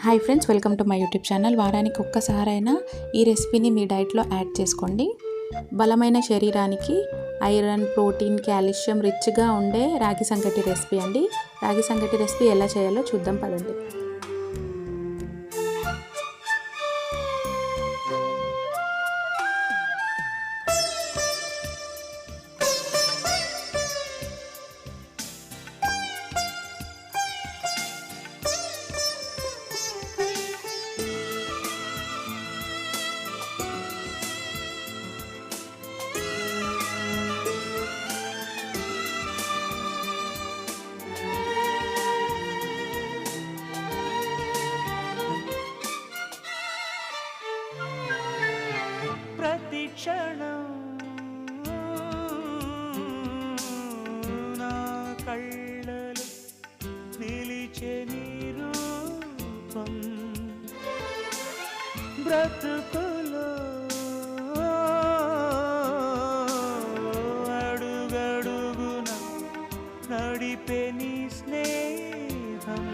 Hi friends, welcome to my YouTube channel. వారానికి ఒక్కసారైనా ఈ రెసిపీని మీ డైట్లో యాడ్ చేసుకోండి. బలమైన శరీరానికి ఐరన్, ప్రోటీన్, కాల్షియం రిచ్గా ఉండే రాగి సంగటి రెసిపీ అండి. రాగి సంగటి రెసిపీ ఎలా చేయాలో చూద్దాం పదండి. క్షణం నా కళ్ళలో నిలిచే నీ రూపం, బ్రతుకులో అడుగడుగున నడిపే నీ స్నేహం.